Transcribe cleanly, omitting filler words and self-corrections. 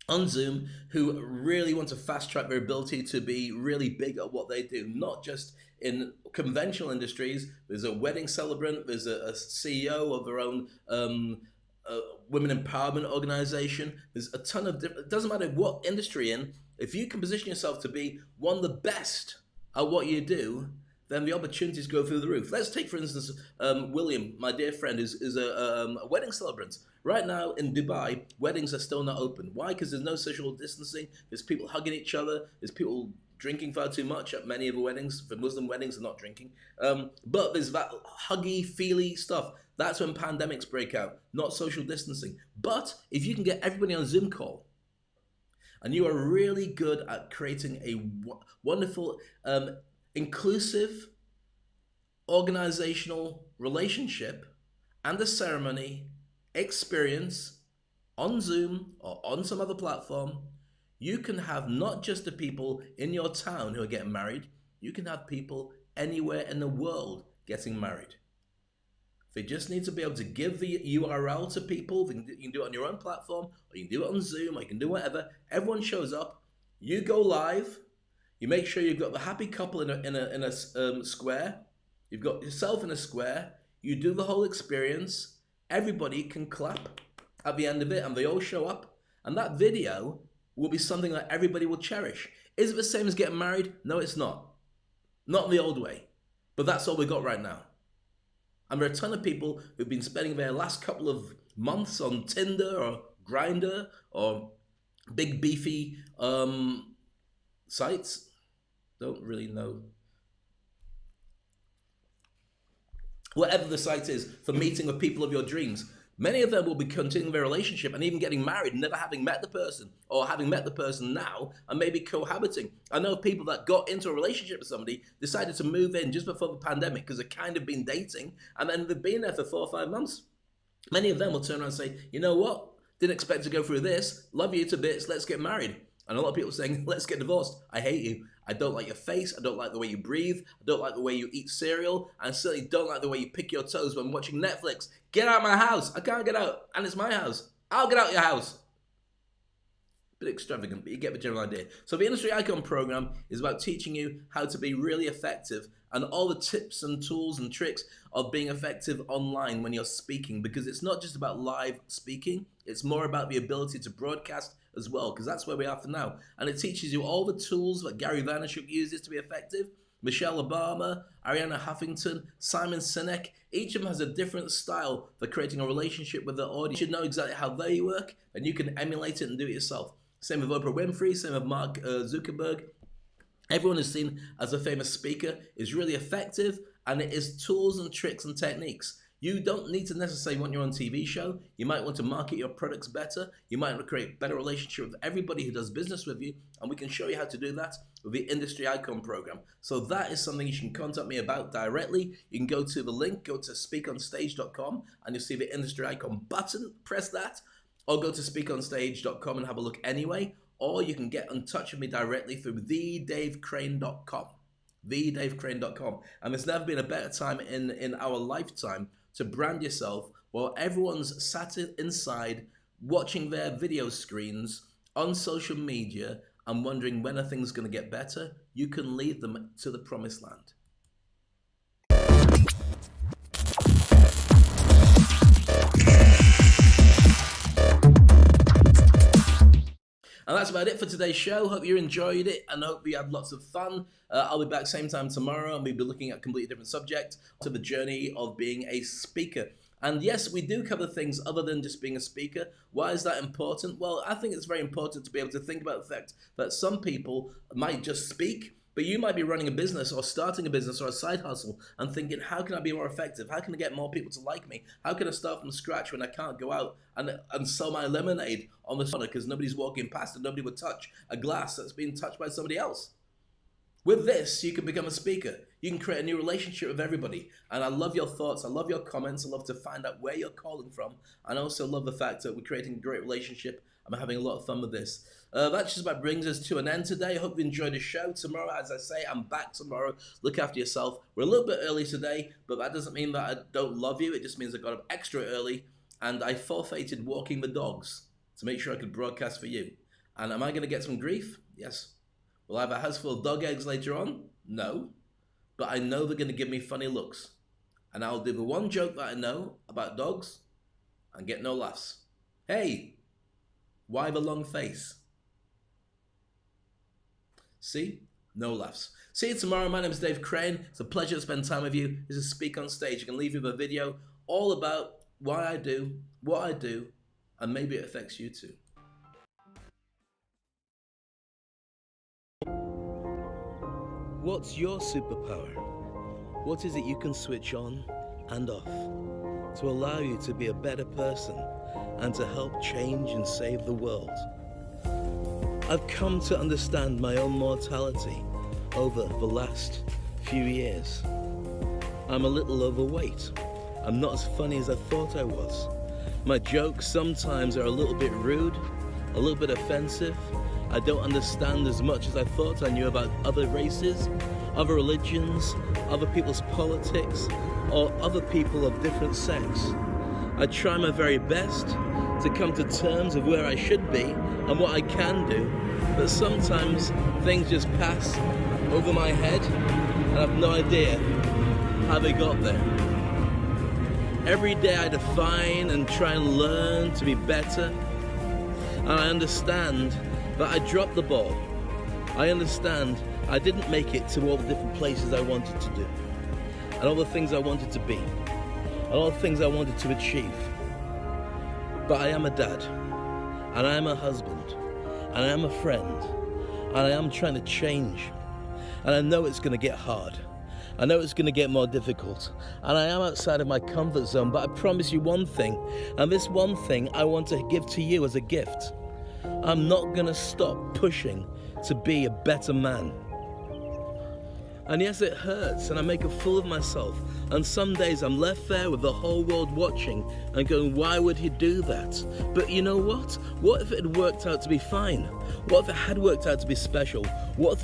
on Zoom who really want to fast track their ability to be really big at what they do, not just in conventional industries. There's a wedding celebrant, there's a CEO of their own uh, women empowerment organization. There's a ton of different, it doesn't matter what industry you're in, if you can position yourself to be one of the best at what you do, then the opportunities go through the roof. Let's take, for instance, William, my dear friend, is a wedding celebrant. Right now in Dubai, weddings are still not open. Why? Because there's no social distancing. There's people hugging each other. There's people drinking far too much at many of the weddings. For Muslim weddings, they're not drinking. But there's that huggy, feely stuff. That's when pandemics break out, not social distancing. But if you can get everybody on a Zoom call, and you are really good at creating a wonderful, inclusive, organizational relationship and a ceremony experience on Zoom or on some other platform, you can have not just the people in your town who are getting married, you can have people anywhere in the world getting married. They just need to be able to give the URL to people. You can do it on your own platform, or you can do it on Zoom, or you can do whatever. Everyone shows up. You go live. You make sure you've got the happy couple in a square. You've got yourself in a square. You do the whole experience. Everybody can clap at the end of it, and they all show up. And that video will be something that everybody will cherish. Is it the same as getting married? No, it's not. Not the old way. But that's all we got right now. And there are a ton of people who've been spending their last couple of months on Tinder or Grindr or big beefy sites. Don't really know. Whatever the site is for meeting with people of your dreams. Many of them will be continuing their relationship and even getting married, never having met the person, or having met the person now and maybe cohabiting. I know people that got into a relationship with somebody, decided to move in just before the pandemic because they've kind of been dating, and then they've been there for 4 or 5 months. Many of them will turn around and say, you know what? Didn't expect to go through this. Love you to bits. Let's get married. And a lot of people saying, let's get divorced. I hate you. I don't like your face. I don't like the way you breathe. I don't like the way you eat cereal. And I certainly don't like the way you pick your toes when watching Netflix. Get out of my house. I can't get out. And it's my house. I'll get out of your house. Bit extravagant, but you get the general idea. So the Industry Icon program is about teaching you how to be really effective and all the tips and tools and tricks of being effective online when you're speaking, because it's not just about live speaking, it's more about the ability to broadcast as well, because that's where we are for now. And it teaches you all the tools that Gary Vaynerchuk uses to be effective. Michelle Obama, Ariana Huffington, Simon Sinek, each of them has a different style for creating a relationship with their audience. You should know exactly how they work, and you can emulate it and do it yourself. Same with Oprah Winfrey, same with Mark Zuckerberg. Everyone who's seen as a famous speaker is really effective, and it is tools and tricks and techniques. You don't need to necessarily want your own TV show. You might want to market your products better. You might want to create a better relationship with everybody who does business with you, and we can show you how to do that with the Industry Icon program. So that is something you can contact me about directly. You can go to the link, go to speakonstage.com, and you'll see the Industry Icon button. Press that, or go to speakonstage.com and have a look anyway, or you can get in touch with me directly through thedavecrane.com. Thedavecrane.com. And there's never been a better time in our lifetime to brand yourself while everyone's sat inside watching their video screens on social media and wondering when are things going to get better. You can lead them to the promised land. And that's about it for today's show. Hope you enjoyed it and hope you had lots of fun. I'll be back same time tomorrow, and we'll be looking at a completely different subject to the journey of being a speaker. And yes, we do cover things other than just being a speaker. Why is that important? Well, I think it's very important to be able to think about the fact that some people might just speak, but you might be running a business or starting a business or a side hustle and thinking, how can I be more effective? How can I get more people to like me? How can I start from scratch when I can't go out and sell my lemonade on the corner because nobody's walking past and nobody would touch a glass that's been touched by somebody else? With this, you can become a speaker. You can create a new relationship with everybody. And I love your thoughts. I love your comments. I love to find out where you're calling from. And I also love the fact that we're creating a great relationship. I'm having a lot of fun with this. That just about brings us to an end today. I hope you enjoyed the show. Tomorrow, as I say, I'm back tomorrow. Look after yourself. We're a little bit early today, but that doesn't mean that I don't love you. It just means I got up extra early and I forfeited walking the dogs to make sure I could broadcast for you. And am I going to get some grief? Yes. Will I have a house full of dog eggs later on? No. But I know they're going to give me funny looks. And I'll do the one joke that I know about dogs and get no laughs. Hey, why the long face? See? No laughs. See you tomorrow. My name is Dave Crane. It's a pleasure to spend time with you. This is Speak on Stage. I can leave you with a video all about why I do, what I do, and maybe it affects you too. What's your superpower? What is it you can switch on and off to allow you to be a better person and to help change and save the world? I've come to understand my own mortality over the last few years. I'm a little overweight. I'm not as funny as I thought I was. My jokes sometimes are a little bit rude, a little bit offensive. I don't understand as much as I thought I knew about other races, other religions, other people's politics, or other people of different sex. I try my very best to come to terms of where I should be and what I can do, but sometimes things just pass over my head and I have no idea how they got there. Every day I define and try and learn to be better, and I understand that I dropped the ball. I understand I didn't make it to all the different places I wanted to do, and all the things I wanted to be, and all the things I wanted to achieve. But I am a dad, and I am a husband, and I am a friend, and I am trying to change. And I know it's going to get hard. I know it's going to get more difficult. And I am outside of my comfort zone, but I promise you one thing, and this one thing I want to give to you as a gift. I'm not going to stop pushing to be a better man. And yes, it hurts, and I make a fool of myself. And some days I'm left there with the whole world watching and going, why would he do that? But you know what? What if it had worked out to be fine? What if it had worked out to be special? What if